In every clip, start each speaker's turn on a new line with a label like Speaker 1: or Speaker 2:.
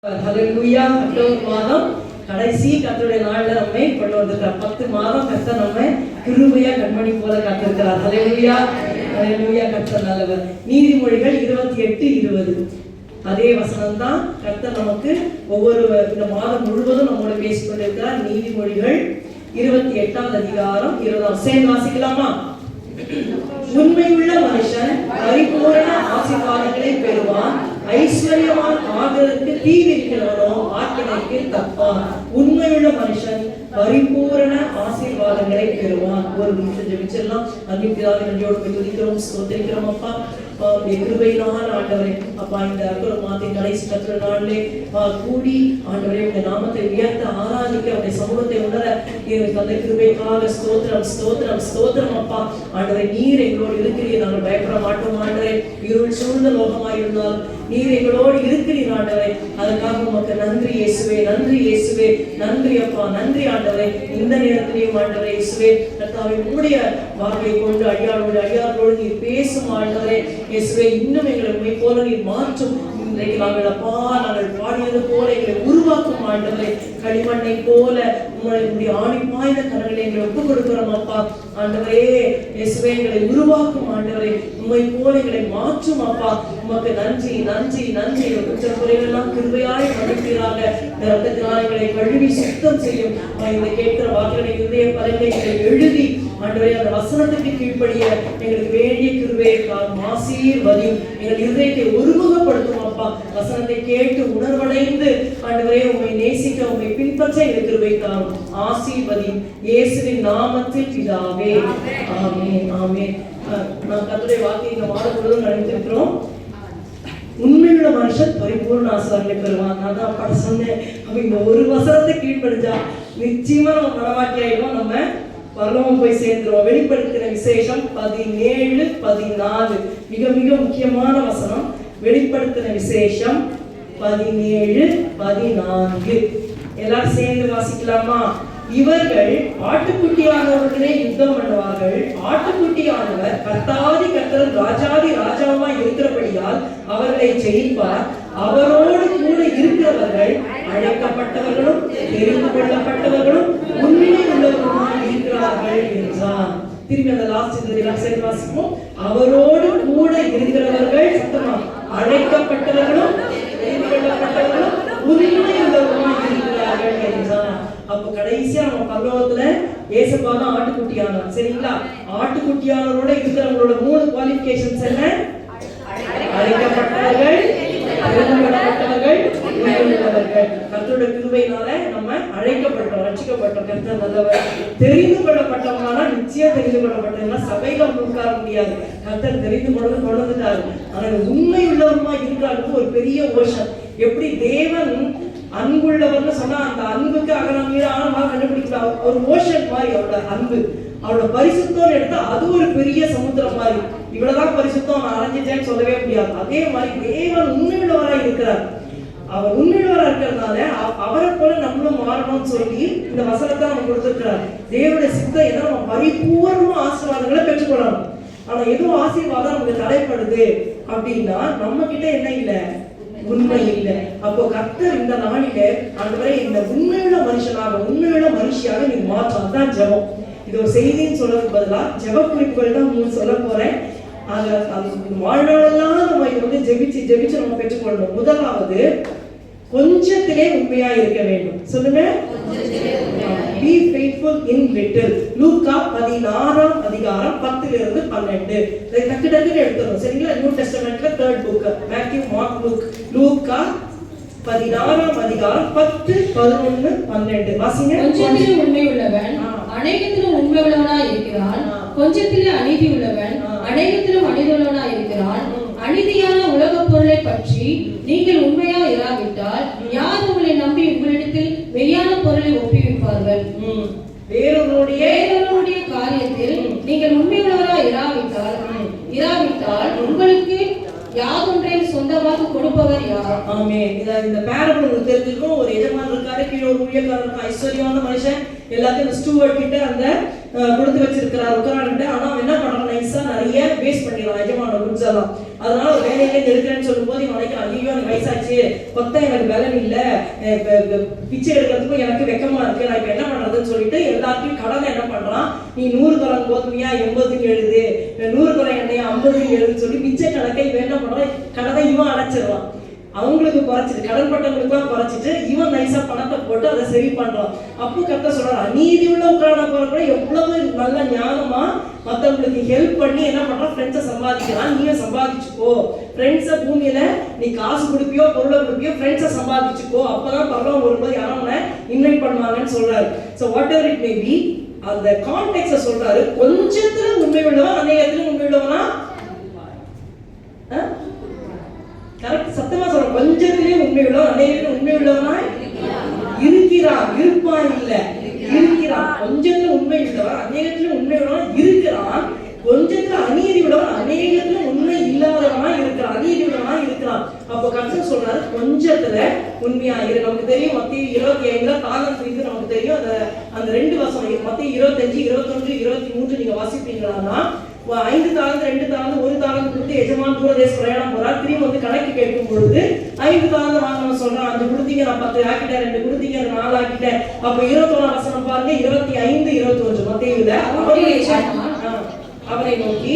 Speaker 1: ஹல்லேலூயா. October மாதம் கடைசி கர்த்தருடைய நாள்ல நம்மை கொண்டு வந்திருக்கிறார். 10 மாதம் கர்த்தர் நம்மை கிருபையா கண்மணி போல காத்திருக்கிறார். ஹல்லேலூயா, ஹல்லேலூயா. கர்த்தர் நல்லவர். நீதிமொழிகள் 28:20 அதே வசனம் தான் கர்த்தர் நமக்கு ஒவ்வொரு இந்த மாதம் முழுவதும் நம்மோட பேசிக் கொண்டிருக்கிறார். நீதிமொழிகள் 28ஆம் அதிகாரம் 20 சேர்ந்து வாசிக்கலாமா? உண்மையுள்ள மனுஷன் பரிபூரண ஆசீர்வாதங்களை பெறுவான், ஐஸ்வர்யமான ஆதரவுக்கு தீ வைக்கிறவனோ ஆக்கினைக்கு தப்பான். உண்மையுள்ள மனுஷன் பரிபூரண ஆசீர்வாதங்களை பெறுவான். ஒரு நிமிஷம் ஜெபிச்சிடலாம். அன்பிற்காக நன்றியோடு போய் துதிக்கிறோம், ஸ்தோத்திரிக்கிறோம். அப்பா கிருபையினால ஆண்டவரே, அப்பா இந்த அக்டோபர் மாதத்தின் கடைசி கத்திர நாளிலே கூடி ஆண்டவரே உங்க நாமத்தை உயர்த்த ஆராதிக்க உடைய சமூகத்தை உணர எங்களுக்கு அந்த கிருபைக்காக ஸ்தோத்திரம் ஸ்தோத்திரம் ஸ்தோத்திரம். அப்பா ஆண்டவரே, நீர் எங்களோடு இருக்கிறீர், நாங்கள் பயப்பட மாட்டோம். ஆண்டவரே, இருள் சூழ்ந்த லோகமாய் இருந்தால் நீர் எங்களோடு இருக்கிறீர் ஆண்டவரே. அதற்காக உமக்கு நன்றி இயேசுவே, நன்றி இயேசுவே, நன்றி அப்பா, நன்றி ஆண்டவரே. இந்த நேரத்திலேயும் ஆண்டவரே இயேசுவே கர்த்தாவே, உம்முடைய வார்த்தையை கொண்டு அடியாரோடு நீர் பேசும் ஆண்டவரே இயேசுவே. இன்னும் எங்களை உம்மை போல நீர் மாற்றும். இன்றைக்கு நாங்கள் அப்பா நாங்கள் பாடியது போல எங்களை உருவாக்கும் ஆண்டவரே. களிமண்ணை போல உங்களுடைய ஆணி பாய்ந்த கரங்களை எங்களை ஒப்புக் கொடுக்கிறோம் அப்பா. ஆண்டவரே இயேசுவே, எங்களை உருவாக்கும் ஆண்டவரே. உம்மை போல எங்களை மாற்றும் அப்பா. உமக்கு நன்றி நன்றி நன்றி. குற்றக்குறைகளெல்லாம் கிருபையாய் மன்னிப்பீராக. இரத்தத்தினால் எங்களை கழுவி சுத்தம் செய்யும். இந்த கேட்கிற வாக்குகளை இதய பலகைகளை எழுதி ஆண்டவரே அந்த வசனத்துக்கு கீழ்ப்படிய எங்களுக்கு வேண்டிய கிருபையை ஆசீர்வதியும். எங்கள் இதயத்தை ஒருமுகப்படுத்தும் அப்பா. வசனத்தை கேட்டு உணர்வடைந்து ஆண்டவரே உம்மை நேசிக்க உம்மை பின்பற்ற எங்கள் கிருபை தாரும். ஆசீர்வதியும் இயேசுவின் நாமத்தில் பிதாவே, ஆமென் ஆமென். நான் கர்த்தருடைய வார்த்தையை இந்த மாதம் முழுவதும் நடத்திருக்கிறோம். உண்மையுள்ள மனுஷன் பரிபூர்ண ஆசீர்வாதங்களை பெறுவான். நான் தான் அப்பா சொன்னேன். அப்ப இந்த ஒரு வசனத்தை கீழ்ப்படிஞ்சா நிச்சயமா நம்ம மனவாட்டி ஆயிடுவோம், நம்ம பரலோகம் போய் சேர்ந்துருவோம். வெளிப்படுத்தின விசேஷம் 17:14 மிக மிக முக்கியமான வசனம். வெளிப்படுத்தின விசேஷம் 17:14 எல்லாரும் சேர்ந்து வாசிக்கலாமா? இவர்கள் ஆட்டுக்குட்டியானவர்களே யுத்தம் பண்ணுவார்கள். ஆட்டுக்குட்டியானவர் கர்த்தாதி கர்த்தரும் ராஜாதி ராஜாவாய் இருக்கிறபடியால் அவர்களை ஜெயிப்பார். அவரோடு கூட இருக்கிறவர்கள் அழைக்கப்பட்டவர்களும் தெரிந்து கொள்ளப்பட்டவர்களும் உண்மை உள்ளவர்களுமாய் இருக்கிறார்கள் என்றார். திரும்பி அந்த லாஸ்ட் வாசிப்போம். அவரோடு கூட இருக்கிறவர்கள் சத்தமா அழைக்கப்பட்டவர்களும் தெரிந்து கொள்ளப்பட்டவர்களும் உண்மை உள்ளவர்களுமாய் இருக்கிறார்கள் என்றார். அப்ப கடைசியா நம்ம பரலோகத்துல ஏசப்பா தான் ஆட்டுக்குட்டியானார். சரிங்களா? ஆட்டுக்குட்டியானவரோட இருக்கிறவங்களோட 3 குவாலிஃபிகேஷன்ஸ் என்ன? அழைக்கப்பட்டவர்கள், தெரிந்துகொள்ளப்பட்டவர்கள், உண்மையுள்ளவர்கள். கர்த்தருடைய கிருபையினால நம்ம அழைக்கப்பட்டோம், ரட்சிக்கப்பட்டோம். கர்த்தர் நல்லவர். தெரிந்து கொள்ளப்பட்டவங்கன்னா நிச்சயம் தெரிந்து கொள்ளப்பட்டவங்கன்னா சபையில உட்கார முடியாது. கர்த்தர் தெரிந்து கொண்டு வந்துட்டாரு. ஆனால் உண்மை உள்ளவருமா இருக்கிறாருக்கு ஒரு பெரிய ஓஷன். எப்படி தேவன் அன்புள்ளவர்னு சொன்னா அந்த அன்புக்கு அகலம் ஆழமாக கண்டுபிடிக்கலாம். ஒரு ஓஷன் மாதிரி அவரோட அன்பு, அவரோட பரிசுத்தம் எடுத்தா அது ஒரு பெரிய சமுத்திரம் மாதிரி. இவ்வளவுதான் பரிசுத்தம் நான் அடைஞ்சிட்டேன்னு சொல்லவே முடியாது. அதே மாதிரி தேவன் உண்மையுள்ளவராக இருக்கிறார். அவர் உண்மையுள்ளவராக இருக்கிறதுனால அவரை போல நம்மளும் மாறணும்னு சொல்லி இந்த வசனத்தை நம்ம கொடுத்திருக்கிறார். தேவனுடைய சித்தம் ஏன்னா நம்ம பரிபூர்ண ஆசீர்வாதங்களை பெற்றுக்கொள்ளணும். ஆனா எதுவும் ஆசீர்வாதம் நமக்கு தடைப்படுது அப்படின்னா நம்ம கிட்ட என்ன இல்லை? உண்மை இல்லை. அப்போ கர்த்தர் இந்த நாளில ஆண்டவரே இந்த உண்மையுள்ள மனுஷனாக உண்மையுள்ள மனுஷியாக நீங்க மாற்றம். அதுதான் ஜெபம். இது ஒரு செய்தின்னு சொல்றதுக்கு பதிலா ஜெப குறிப்புகள் தான் 3 சொல்ல போறேன். வாழ்நாளெல்லாம் நம்ம இதை வந்து ஜெபிச்சு நம்ம பெற்றுக்கொள்ளணும். முதலாவது கொஞ்சத்திலே உண்மையா இருக்க வேண்டும். சொல்லுங்க, be faithful in little. லூக்கா 16ஆம் அதிகாரம் 10-12 டக்கு டக்குன்னு எடுத்துறோம். சரிங்களா? நியூ டெஸ்டமெண்ட்ல 3rd book Matthew Mark Luke. லூக்கா 16ஆம் அதிகாரம் 10, 11, 12 வாசிங்க.
Speaker 2: கொஞ்சத்திலே உண்மை உள்ளவன் அநேகத்திலும் உண்மை உள்ளவனாய் இருக்கிறான். கொஞ்சத்திலே அநீதி உள்ளவன் அநேகத்திலும் அநீதி உள்ளவனாய் இருக்கிறான். அநீதியான உலக பொருளை பற்றி நீங்கள் உண்மையா இராவிட்டால் யார் உங்களை நம்பி உங்களிடத்தில் மெய்யான பொருளை ஒப்புவிப்பார்கள்? வேறொருவருடைய காரியத்தில் நீங்கள் உண்மையுள்ளவராய் இராவிட்டால் உங்களுக்கு யாதொன்றையும் சொந்தமாக கொடுப்பவர் யார்? என்றார்.
Speaker 1: ஆமே. இந்த பேரபிள் உங்களுக்கு தெரிஞ்சிருக்கும். ஒரு எஜமான் இருக்காரு, கீழே ஒரு ஊழியக்காரர் இருக்கான், ஐஸ்வர்யமான மனுஷன், எல்லாத்தையும் ஸ்டூவர்ட் கிட்ட அந்த கொடுத்து வச்சிருக்கிறார் உட்கார்ந்துட்டு. ஆனா அவன் என்ன பண்றான், நைஸா நிறைய வேஸ்ட் பண்ணிடுறான் எஜமான குட்ஸ் எல்லாம். அதனால ஒரு வேலையில எடுக்கிறேன்னு சொல்லும் போது இவன் நினைக்கிறான், ஐயோ எனக்கு வயசாச்சு, கொத்த எனக்கு பலன் இல்ல, பிச்சை எடுக்கிறதுக்கும் எனக்கு வெக்கமா இருக்கு, நான் இப்ப என்ன பண்றதுன்னு சொல்லிட்டு எல்லாத்தையும் கடனை என்ன பண்றான், நீ 100 குடம் கோதுமையா 80 எழுது, 100 குடம் எண்ணெயா 50 எழுதுன்னு சொல்லி பிச்சை கணக்கை இவன் என்ன பண்றான், கடனை இவன் அடைச்சிடறான். அவங்களுக்கு குறைச்சிட்டு, கடன் பட்டவங்களுக்குலாம் குறைச்சிட்டு இவன் நைஸா பணத்தை போட்டு அதை சரி பண்றான். அப்போ கரெக்டா சொல்றாரு, அநீதி உள்ள உட்கார போற எவ்வளவு நல்ல ஞானமா மத்தவங்களுக்கு ஹெல்ப் பண்ணி என்ன பண்றான், ஃப்ரெண்ட்ஸை சம்பாதிக்கிறான். நீயும் சம்பாதிச்சுக்கோ, ஃப்ரெண்ட்ஸை பூமியில நீ காசு கொடுப்பியோ பொருளை கொடுப்பியோ ஃப்ரெண்ட்ஸை சம்பாதிச்சுக்கோ, அப்பதான் பரவாயில்ல வரும்போது யாரும் உன்னை இன்வைட் பண்ணுவாங்கன்னு சொல்றாரு. So what ever it may be, அந்த கான்டெக்ட்ஸை சொல்றாரு. கொஞ்சத்துல உண்மை உள்ளவன் அநேகத்துல உண்மை உள்ளவனா, கரெக்ட், சத்தமா சொல்ற, கொஞ்சத்திலே உண்மை உள்ளவன் அநேகத்துல உண்மை உள்ளவனா இருக்கிறான். இருப்பான் இல்ல, இருக்கிறான். கொஞ்சத்துல உண்மை உள்ளவன் அநேகத்துல உண்மை உள்ளவன் இருக்கிறான். கொஞ்சத்துல அநீதி உள்ளவன் அநேகத்துல உண்மை இல்லாதவனா இருக்கிறான், அநீதி உள்ளவனா இருக்கிறான். அப்போ கர்த்தர் சொல்றாரு, கொஞ்சத்துல உண்மையா இரு. நமக்கு தெரியும் மத்தேயு 25 தாளம் குறித்து நமக்கு தெரியும். அந்த 2 வசனம் மத்தேயு 25, 21, 23 நீங்க வாசிப்பீங்களா, 5 தாளந்து 2 தாளந்து 1 தாளந்து கொடுத்து எஜமான் தூரதேச பிரயாணம் போறார். திரும்பி வந்து கணக்கு கேட்கும் பொழுது 5 தாளந்து வாங்கணும் சொல்றான். 5 கொடுத்தீங்க, நான் 10 ஆக்கிட்டேன், 2 கொடுத்தீங்க, 4 ஆக்கிட்டேன். அப்ப 21 வசனம் பாருங்க, 25, 21 மத்தேயுல. அவரை நோக்கி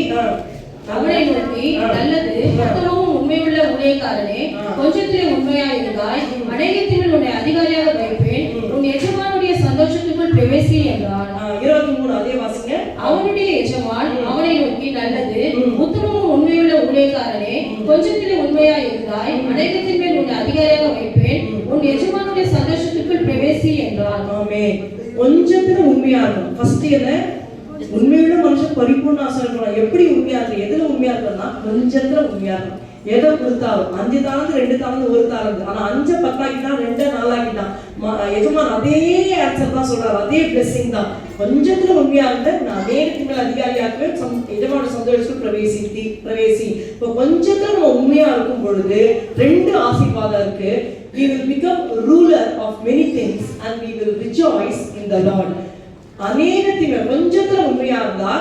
Speaker 2: நல்லது, மொத்தமும் உண்மையுள்ள ஊழியக்காரனே, கொஞ்சத்திலே உண்மையா இருந்தாய், அநேகத்தில் உன்னை அதிகாரியாக வைப்பேன், உன் எஜமானுடைய சந்தோஷத்துக்குள் பிரவேசி என்றான்.
Speaker 1: 23 அதே வாசிங்க.
Speaker 2: அவனுடைய எஜமான் அவனை நோக்கி, நல்லது, உத்தமமும் உண்மையுள்ள ஊழியக்காரனே, கொஞ்சத்திலே உண்மையா இருந்தாய், அநேகத்தின் மேல் உன்னை அதிகாரியாக வைப்பேன், உன் எஜமானுடைய சந்தோஷத்துக்குள் பிரவேசி என்றான்.
Speaker 1: ஆமே. கொஞ்சத்துல உண்மையா இருக்கணும். ஃபர்ஸ்ட் என்ன, உண்மையுள்ள மனுஷன் பரிபூர்ண ஆசீர்வாதம். எப்படி உண்மையா இருக்கு, எதுல உண்மையா இருக்குன்னா கொஞ்சத்துல உண்மையா இருக்கும். எதை கொடுத்தாலும் 5 தாளந்து 2 தாளந்து 1 தாளந்து, ஆனா 5 10 ஆக்கிட்டான், 2 4 ஆக்கிட்டான். எஜமான் அதே ஆன்சர் தான் சொல்றாரு, அதே பிளெஸிங் தான். கொஞ்சத்துல உண்மையா இருந்த நான் அநேகத்துக்கு மேல் அதிகாரியாக்குவேன், எஜமான சந்தோஷத்துக்கு பிரவேசி. இப்போ கொஞ்சத்துல நம்ம உண்மையா இருக்கும் பொழுது 2 ஆசீர்வாதம் இருக்கு. We will become ruler of many things and we will rejoice in the Lord. அநேகத்தின் மேல் கொஞ்சத்துல உண்மையா இருந்தா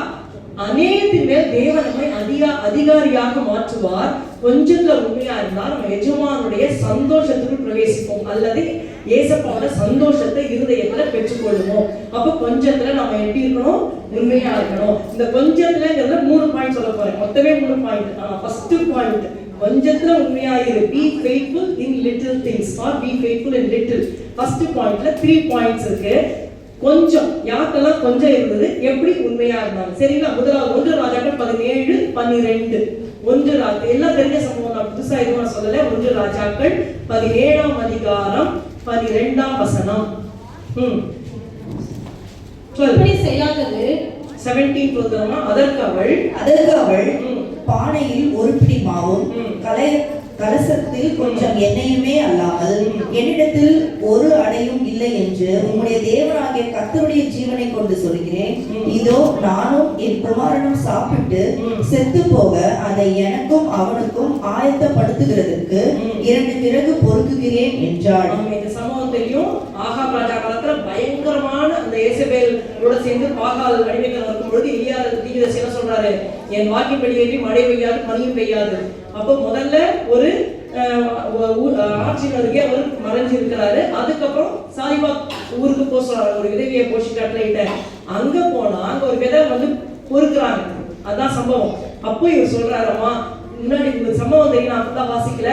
Speaker 1: அநேகத்தின் மேல் தேவன் நம்மை அதிகாரியாக மாற்றுவார். கொஞ்சத்துல உண்மையா இருந்தா நம்ம எஜமானுடைய சந்தோஷத்துக்கு பிரவேசிப்போம், அல்லது ஏசப்பாவோட சந்தோஷத்தை இருதயத்துல பெற்றுக்கொள்ளுவோம். அப்ப கொஞ்சத்துல நம்ம எப்படி இருக்கணும், உண்மையா இருக்கணும். இந்த கொஞ்சத்துலங்கிறத 3 பாயிண்ட் சொல்ல போறேன், மொத்தமே 3 பாயிண்ட். ஃபர்ஸ்ட் பாயிண்ட், கொஞ்சத்துல உண்மையா இரு. Be faithful in little things or be faithful in little. First பாயிண்ட்ல 3 பாயிண்ட்ஸ் இருக்கு. கொஞ்சம், யாருக்கெல்லாம் கொஞ்சம் இருந்தது, எப்படி உண்மையா இருந்தாங்க, சரிங்களா? முதலாவது 1 ராஜாக்கள் 17, 12. 1 ராஜா எல்லாம் தெரிஞ்ச சம்பவம், நான் புதுசா எதுவும் சொல்லல. 1 ராஜாக்கள் 17ஆம் அதிகாரம் 12ஆம் வசனம்.
Speaker 2: இப்படி செய்யாதது
Speaker 3: 17 சொல்றோமா, அதற்கு அவள் பானையில் ஒரு பிடி மாவும் கலசத்தில் கொஞ்சம் எண்ணெயுமே அல்லாமல் என்னிடத்தில் ஒரு அடையும் இல்லை என்று உம்முடைய தேவனாகிய கர்த்தருடைய ஜீவனை கொண்டு சொல்கிறேன். இதோ நானும் என் குமாரனும் சாப்பிட்டு செத்து போக அதை எனக்கும் அவனுக்கும் ஆயத்தப்படுத்துகிறதற்கு 2 பிறகு பொறுக்குகிறேன் என்றாள்.
Speaker 1: இந்த சம்பவம் தெரியும். ஆகாப் ராஜா காலத்துல பயங்கரமான அந்த ஏசபேலோட சேர்ந்து பாகால் அடிமைகள் இருக்கும் பொழுது எலியா தீர்க்கதரிசி என்ன சொல்றாரு, என் வாக்கின்படி ஏறி மழை பெய்யாது பனியும் பெய்யாது. அப்போ முதல்ல ஒரு ஆட்சியின் அருகே அவர் மறைஞ்சு இருக்கிறாரு. அதுக்கப்புறம் சாரிபாத் ஊருக்கு போக சொல்றாரு, ஒரு விதவியை போஷிட்டு அங்க போனா அங்க ஒரு விதை வந்து பொறுக்குறாங்க. அதான் சம்பவம். அப்போ இவர் சொல்றாரம்மா, முன்னாடி சம்பவம் தெரியும், நான் அப்பதான் வாசிக்கல,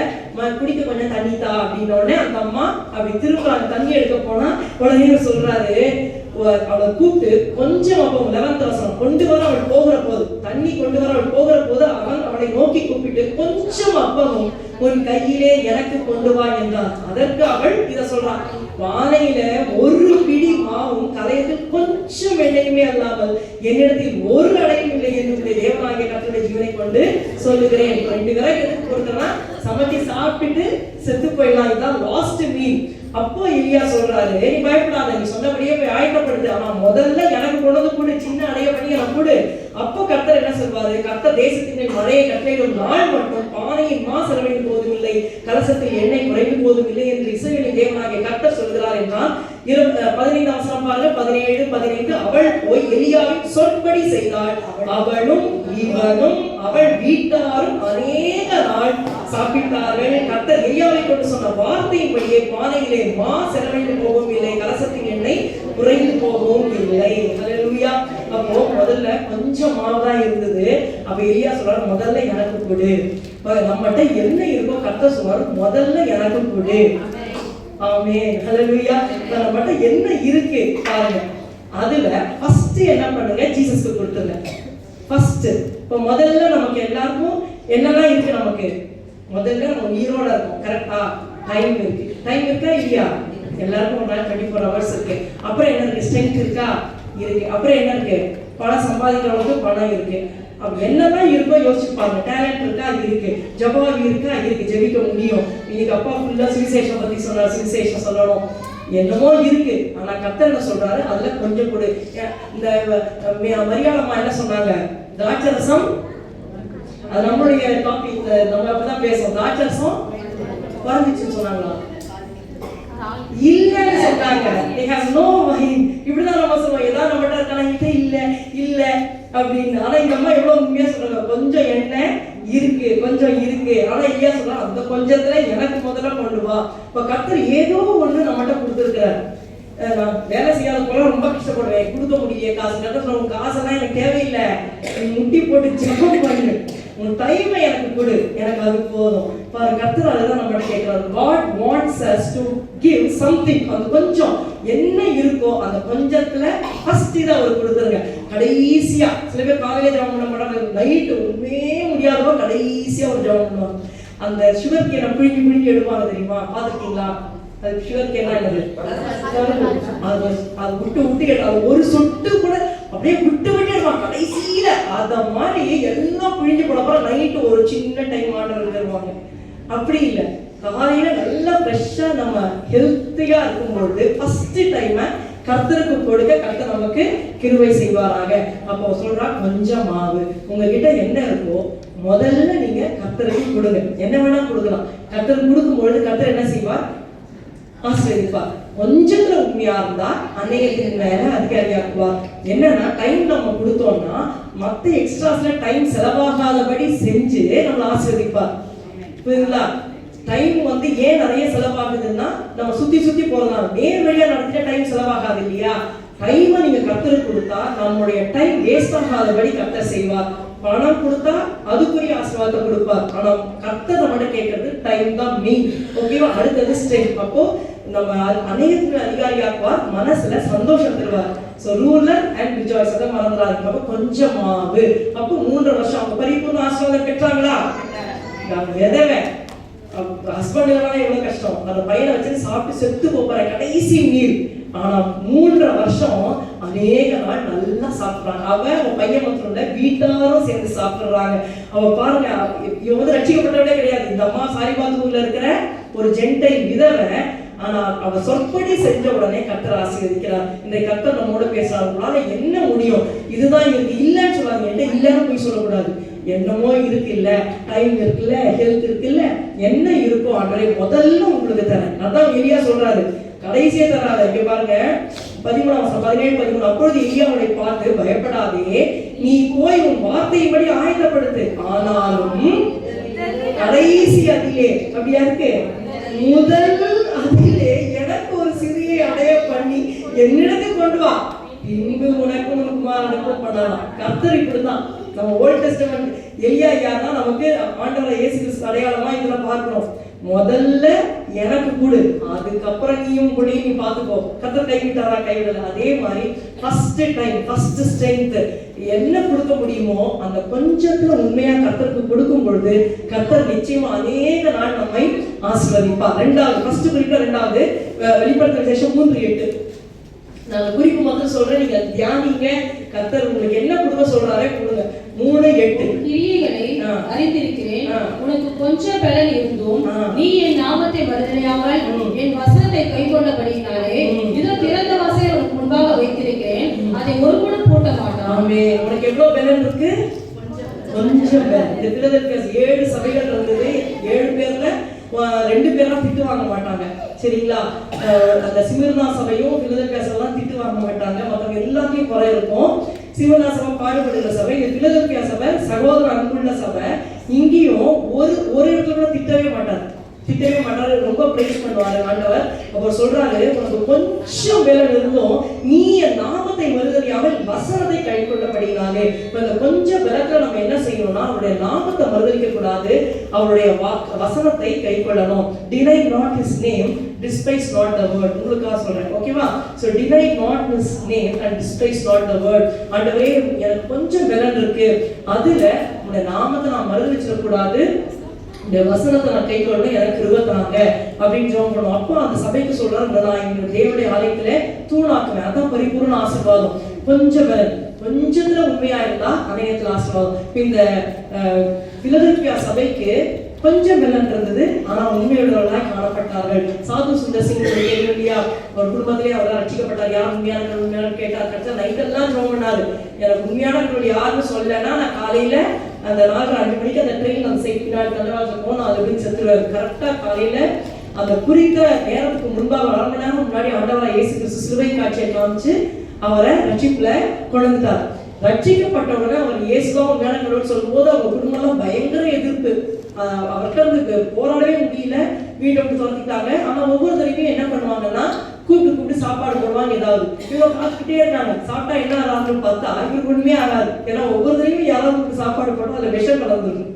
Speaker 1: குடிக்க கொஞ்சம் தண்ணி தா அப்படின்ன உடனே அந்த அம்மா அப்படி திருக்குறாங்க. தண்ணி எடுக்க போனா உடனே சொல்றாரு, அவளை கூப்பிட்டு கொஞ்சம், அப்போ 11th வசனம், கொண்டு வர அவள் போகிற போது, தண்ணி கொண்டு வர அவள் போகிற போது அவன் அவளை நோக்கி கூப்பிட்டு கொஞ்சம் அப்பமும் உன் கையிலே எனக்கு கொண்டு வா என்றான். அதற்கு அவள் இத சொல்றான், பானையில ஒரு பிடி மாவும் கலையத்தில் கொஞ்சம் எண்ணெயுமே அல்லாமல் என்னிடத்தில் ஒரு அடையும் இல்லை என்று தேவனாகிய கர்த்தருடைய ஜீவனை கொண்டு சொல்லுகிறேன். 2 பேரை எதுக்கு கொடுத்தனா, சமைச்சு சாப்பிட்டுட்டு செத்து போயிடலாம், இதுதான் லாஸ்ட் மீல். அப்போ எலியா சொல்றாரு, நீ பயப்படாத, நீ சொன்னபடியே போய் ஆயத்தப்படுத்து, ஆனா முதல்ல எனக்கு கொண்டு கூட சின்ன அடைய பண்ணி எனக்கு கொடு. அப்போ கர்த்தர் என்ன சொல்வாரு, கர்த்தர் தேசத்தின் மழையை கட்டளையிடும் நாள் மட்டும் பானையின் மா செலவழிந்து போதும் இல்லை, கலசத்தில் எண்ணெய் குறைந்து போதும் இல்லை என்று இஸ்ரவேலின் தேவனாகிய கர்த்தர் சொல்கிறார் என்றால் 15 வசனம் பாருங்க, 17, 15. அவள் போய் எலியாவின் சொற்படி செய்தாள், அவளும் இவனும் அவள் வீட்டாரும் அநேக நாள் சாப்பிட்டார்கள். கர்த்தர் எலியாவை கொண்டு சொன்ன வார்த்தையின்படியே பானையிலே மா செலவழிந்து போகவும் இல்லை, கலசத்தின் எண்ணெய் குறைந்து போகவும் இல்லை. ஹல்லேலூயா. அப்போ முதல்ல கொஞ்சம் மாவுதான் இருந்தது. அப்ப எலியா சொல்றாரு, முதல்ல எனக்கு கொடு. நம்மகிட்ட என்ன இருக்கோ கர்த்தர் சொல்றாரு, முதல்ல எனக்கு கொடு. ஆமென். ஹல்லேலூயா. நம்மகிட்ட என்ன இருக்கு பாருங்க, அதுல ஃபர்ஸ்ட் என்ன பண்ணுங்க, ஜீசஸ்க்கு கொடுத்துருங்க ஃபர்ஸ்ட். இப்போ முதல்ல நமக்கு எல்லாருக்கும் என்னெல்லாம் இருக்கு, நமக்கு முதல்ல நம்ம உயிரோட இருக்கும், கரெக்டா? டைம் இருக்கு. டைம் இருக்கா இல்லையா? எல்லாருக்கும் ஒரு நாள் 24 hours இருக்கு. அப்புறம் என்ன இருக்கு, ஸ்ட்ரென்த் இருக்கா? இருக்கு. அப்புறம் என்ன இருக்கு, பணம் சம்பாதிக்கிறவங்களுக்கு பணம் இருக்கு. அப்ப என்னதான் இருக்கோ யோசிச்சு பாருங்க. டேலண்ட் இருக்கா? இருக்கு. ஜபாவி இருக்கா? இருக்கு. ஜெபிக்க முடியும். இன்னைக்கு அப்பா ஃபுல்லா சுவிசேஷம் பத்தி சொன்னார், சுவிசேஷம் சொல்லணும், என்னமோ இருக்கு. ஆனா கர்த்தர் என்ன சொல்றாரு, அதுல கொஞ்சம் கொடு. இந்த மரியாளம்மா என்ன சொன்னாங்க, திராட்சரசம், அது நம்மளுடைய டாபிக், நம்ம அப்பதான் பேசுவோம், திராட்சரசம் குறைஞ்சிச்சுன்னு சொன்னாங்களா? இல்லன்னு சொன்னாங்க. they have no mind. இப்படிதான் நம்ம சொல்லுவோம், ஏதாவது நம்மகிட்ட இருக்கானா, கிட்ட இல்ல இல்ல அப்படின்னு. ஆனா இந்த அம்மா எவ்வளவு உண்மையா சொல்றாங்க, கொஞ்சம் எண்ணெய் இருக்கு, கொஞ்சம் இருக்கு. ஆனா இல்லையா சொல்றாங்க, அந்த கொஞ்சத்துல எனக்கு முதல்ல கொண்டு வா. இப்ப கர்த்தர் ஏதோ ஒண்ணு நம்மகிட்ட கொடுத்துருக்கிறார். நான் வேலை செய்யாத போல ரொம்ப கஷ்டப்படுவேன், கொடுக்க முடியல காசு. கர்த்தர் சொல்ற, காசெல்லாம் எனக்கு தேவையில்லை, நீ முட்டி போட்டு ஜெபம் பண்ணு, உன் டைமை எனக்கு கொடு, எனக்கு அது போதும். பாரு, கர்த்தர் அதுதான் நம்மகிட்ட கேட்கிறார். God wants us to give something. அந்த கொஞ்சம் என்ன இருக்கோ அந்த கொஞ்சத்துல ஃபர்ஸ்ட் இதை அவர் கொடுத்துருங்க. கடைசியா சில பேர் காலையில ஜெபம் பண்ண மாட்டாங்க, நைட்டு உண்மையே முடியாதவோ கடைசியா ஒரு ஜெபம் பண்ணுவாங்க. அந்த சுகர் கேனை பிழிஞ்சு பிழிஞ்சு எடுப்பாங்க தெரியுமா, பார்த்துருக்கீங்களா? அது சுகர் கேனா என்னது, அது விட்டு விட்டு கேட்டாங்க, ஒரு சொட்டு கூட அப்படியே விட்டு விட்டு எடுப்பாங்க கடைசியில. அத மாதிரி எல்லாம் பிழிஞ்சு போனப்பறம் நைட்டு ஒரு சின்ன டைம் ஆர்டர் தருவாங்க. அப்படி இல்லை, காலையில நல்லா ஃப்ரெஷ்ஷா நம்ம ஹெல்த்தியா இருக்கும்பொழுது ஃபர்ஸ்ட் டைமை கர்த்தருக்கு கொடுக்க கர்த்தர் நமக்கு கிருபை செய்வாராக. அப்போ சொல்றா, கொஞ்சம் மாவு உங்ககிட்ட என்ன இருக்கோ முதல்ல நீங்க கர்த்தருக்கு கொடுங்க. என்ன வேணா கொடுக்கலாம். கர்த்தருக்கு கொடுக்கும்பொழுது கர்த்தர் என்ன செய்வார், ஆசீர்வதிப்பார். கொஞ்சத்துல உண்மையா இருந்தா அநேகத்தின் மேல அதிகாரியாக்குவார். என்னன்னா டைம் நம்ம கொடுத்தோம்னா மத்த எக்ஸ்ட்ராஸ்ல டைம் செலவாகாதபடி செஞ்சு நம்மளை ஆசீர்வதிப்பார். புரியுதுங்களா? டைம் ஏன் நிறைய செலவாகுதுன்னா நம்ம சுத்தி சுத்தி போறதா, நேர் வழியா நடத்திட்ட டைம் செலவாகாது இல்லையா? டைமை நீங்க கர்த்தருக்கு கொடுத்தா நம்மளுடைய டைம் வேஸ்ட் ஆகாதபடி கர்த்தர் செய்வார். பணம் கொடுத்தா அதுக்குரிய ஆசீர்வாதத்தை கொடுப்பார். ஆனா கர்த்தர் நம்மகிட்ட கேட்கறது டைம் தான் மெயின். ஓகேவா? அடுத்தது ஸ்ட்ரென்த். அப்போ நம்ம அநேகத்துக்கு அதிகாரியாக்குவார், மனசுல சந்தோஷம் தருவார். சோ ரூலர் அண்ட் ரிஜாய்ஸ், அதை மறந்துடாதீங்க. அப்போ கொஞ்சமாவு. அப்போ 3 வருஷம் அவங்க பரிபூர்ண ஆசீர்வாதம் பெற்றாங்களா? எதவே ஹஸ்பண்டுலாம் எவ்வளவு கஷ்டம், அந்த பையனை வச்சு சாப்பிட்டு செத்து போற கடைசி மீல். ஆனா 3 வருஷம் அநேக நாள் நல்லா சாப்பிடுறாங்க. அவன் பையன் மட்டும் இல்ல, வீட்டாரும் சேர்ந்து சாப்பிடுறாங்க. அவ பாருங்க, இவன் ரட்சிக்கப்பட்டவனே கிடையாது. இந்த அம்மா சாரிபாத்தூர்ல இருக்கிற ஒரு ஜென்டைல் விதவை. ஆனா அவ சொற்படி செஞ்ச உடனே கர்த்தர் ஆசீர்வதிக்கிறார். இந்த கர்த்தர் நம்மோட பேசுறாரு. உங்களால என்ன முடியும், இதுதான் இருக்கு, இல்லன்னு சொல்லாதீங்க. என்ன இல்லன்னு போய் சொல்லக்கூடாது. என்னமோ இருக்கு இல்ல, டைம் இருக்குல்ல, ஹெல்த் இருக்குல்ல, என்ன இருக்கோ ஆண்டவரே முதல்ல உங்களுக்கு தரேன். அதான் எலியா சொல்றாரு, கடைசியே தராத. இங்க பாருங்க 13 17 13. அப்பொழுது எலியா அவனை பார்த்து, பயப்படாதே, நீ போய் உன் வார்த்தையின்படி ஆயத்தப்படுத்து. ஆனாலும் கடைசி அதிலே அப்படியா இருக்கு, முதல் அதிலே எனக்கு ஒரு சிறியை அடைய பண்ணி என்னிடத்தை கொண்டு வா, பின்பு உனக்கும் உன் குமாரனுக்கும் பண்ணலாம். கர்த்தர் இப்படிதான். நம்ம ஓல்ட் டெஸ்டமென்ட் எலியா யாருன்னா நமக்கு ஆண்டவரை இயேசு கிறிஸ்து அடையாளமா இதுல பார்க்கிறோம். முதல்ல எனக்கு கொடு, அதுக்கப்புறம் நீயும் கொடு, நீ பாத்துக்கோ. கர்த்தர் கைவிட்டாரா? கைவிடல. அதே மாதிரி ஃபர்ஸ்ட் டைம், ஃபர்ஸ்ட் ஸ்ட்ரென்த் என்ன கொடுக்க முடியுமோ அந்த கொஞ்சத்துல உண்மையா கர்த்தருக்கு கொடுக்கும் பொழுது கர்த்தர் நிச்சயமா அநேக நாள் நம்மை ஆசீர்வதிப்பார். ரெண்டாவது, ஃபர்ஸ்ட் குறிப்பிட்ட ரெண்டாவது வெளிப்படுத்தல் விசேஷம் 3:8. நான் குறிப்பு மட்டும் சொல்றேன், நீங்க தியானிங்க. கர்த்தர் உங்களுக்கு என்ன கொடுக்க சொல்றாரே கொடுங்க. 3:8
Speaker 2: கிரியைகளை அறிந்திருக்கிறேன், உனக்கு கொஞ்சம் பலன் இருந்தும் நீ என் நாமத்தை மறுதலியாமல் என் வசனத்தை கைக்கொண்டபடியினாலே இதோ திறந்த வாசலை உனக்கு முன்பாக வைத்திருக்கிறேன், அதை ஒருவனும் பூட்ட மாட்டான்.
Speaker 1: ஆமென். உனக்கு எவ்வளவு பலன் இருக்கு? கொஞ்சம் பலன். இந்த பிலதெல்பியா 7 சபைகள் இருந்தது. 7 பேர்ல 2 பேர்லாம் திட்டு வாங்க மாட்டாங்க, சரிங்களா? அந்த சிமிர்னா சபையும் பிலதெல்பியா சபையும் திட்டு வாங்க மாட்டாங்க, மற்றவங்க எல்லாத்தையும் குறை இருக்கும். சிமிர்னா சபை பாடுபடுகிற சபை, இந்த பிலதெல்பியா சபை சகோதர அன்புள்ள சபை. இங்கேயும் ஒரு இடத்துல கூட திட்டவே மாட்டாரு, ரொம்ப பிரைஸ் பண்ணுவாரு ஆண்டவர். அவர் சொல்றாரு, உனக்கு கொஞ்சம் வேலை இருந்தும் நீ என் நாமத்தை மறுதலியாமல் வசனத்தை கைக்கொண்டபடினாலே. இந்த கொஞ்சம் விளக்க நம்ம என்ன செய்யணும்னா, அவருடைய நாமத்தை மறுதலிக்க கூடாது, அவருடைய வசனத்தை கைக்கொள்ளணும். deny not his name, despise not the word. உங்களுக்காக சொல்றேன், ஓகேவா? so deny not his name and despise not the word. ஆண்டவரே, எனக்கு கொஞ்சம் வேலை இருக்கு, அதுல உங்களுடைய நாமத்தை நான் மறுதலிச்சிட கூடாது, இந்த வசனத்தை நான் கைக்கொள்ளணும், எனக்கு கிருபை தாங்க அப்படின்னு ஜெபம் பண்ணுவோம். அப்போ அந்த சபைக்கு சொல்றாரு, நான் எங்க தேவனுடைய ஆலயத்திலே தூணாக்குவேன். அதான் பரிபூர்ண ஆசீர்வாதம். கொஞ்சம் பலன், கொஞ்சத்துல உண்மையா இருந்தா அநேகத்துல ஆசீர்வாதம். இந்த பிலதெல்பியா சபைக்கு கொஞ்சம் பலன் இருந்தது, ஆனா உண்மையுள்ளவர்களாய் காணப்பட்டார்கள். சாது சுந்தர் சிங் இல்லையா, ஒரு குடும்பத்திலேயே அவர் ரட்சிக்கப்பட்டார். யார் உண்மையான கேட்டார். கடைசியா நைட்டெல்லாம் ஜெபம் பண்ணாரு, எனக்கு உண்மையான யாருன்னு சொல்லலைன்னா நான் காலையில அந்த 4:30 மணிக்கு அந்த ட்ரெயின் அந்த சைட் பின்னாடி தலைவாசல் போகணும், அது அப்படின்னு செத்துருவாரு. கரெக்டா காலையில அந்த குறித்த நேரத்துக்கு முன்பாக 1/2 மணி நேரம் முன்னாடி ஆண்டவராகிய இயேசு கிறிஸ்து சிலுவை காட்சியை காமிச்சு அவரை ரட்சிப்புல கொண்டு வந்துட்டார். ரட்சிக்கப்பட்ட உடனே அவர் இயேசுவா உண்மையான கடவுள் சொல்லும் போது அவங்க குடும்பம் பயங்கர எதிர்ப்பு. அவர்கிட்ட போராடவே முடியல, வீட்டை விட்டு துரத்திட்டாங்க. ஆனா ஒவ்வொரு தடவையும் என்ன பண்ணுவாங்கன்னா, கூப்பிட்டு சாப்பாடு போடுவாங்க. ஏதாவது இவங்க பார்த்துக்கிட்டே இருக்காங்க, சாப்பிட்டா என்ன ஆகுதுன்னு பார்த்தா இவருக்கு ஒண்ணுமே ஆகாது. ஏன்னா ஒவ்வொரு தடவையும் யாராவது கூப்பிட்டு சாப்பாடு போட்டோம், அதுல விஷம் கலந்துருக்கும்.